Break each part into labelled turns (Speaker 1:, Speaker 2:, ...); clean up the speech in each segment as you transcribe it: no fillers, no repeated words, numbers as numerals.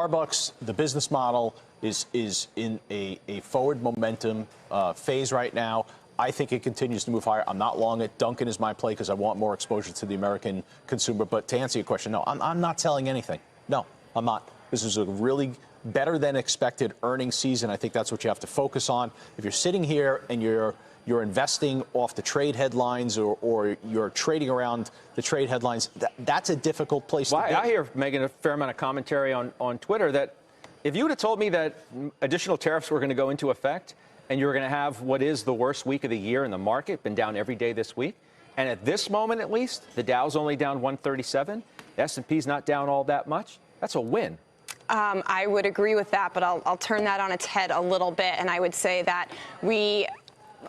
Speaker 1: Starbucks, the business model is in a forward momentum phase right now. I think it continues to move higher. I'm not long it. Dunkin' is my play because I want more exposure to the American consumer. But to answer your question, no, I'm not selling anything. No, I'm not. This is a really better than expected earnings season. I think that's what you have to focus on. If you're sitting here and you're investing off the trade headlines or you're trading around the trade headlines, that's a difficult place to be.
Speaker 2: I hear, Megan, a fair amount of commentary on Twitter that if you would have told me that additional tariffs were going to go into effect and you were going to have what is the worst week of the year in the market, been down every day this week, and at this moment at least, the Dow's only down 137, the S&P's not down all that much, that's a win.
Speaker 3: I would agree with that, but I'll turn that on its head a little bit, and I would say that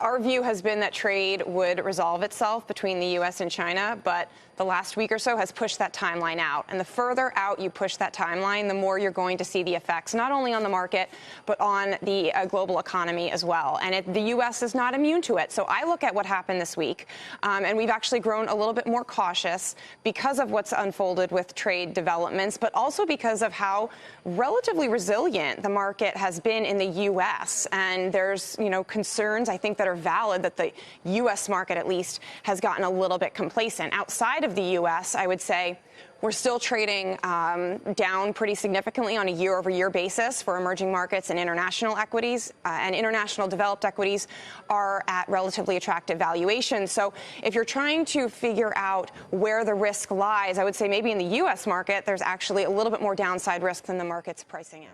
Speaker 3: our view has been that trade would resolve itself between the U.S. and China, but the last week or so has pushed that timeline out. And the further out you push that timeline, the more you're going to see the effects, not only on the market, but on the global economy as well. And the U.S. is not immune to it. So I look at what happened this week, and we've actually grown a little bit more cautious because of what's unfolded with trade developments, but also because of how relatively resilient the market has been in the U.S. And there's, concerns, I think, that are valid that the U.S. market, at least, has gotten a little bit complacent. Outside of the U.S., I would say we're still trading down pretty significantly on a year-over-year basis for emerging markets and international equities, and international developed equities are at relatively attractive valuations. So if you're trying to figure out where the risk lies, I would say maybe in the U.S. market, there's actually a little bit more downside risk than the market's pricing in.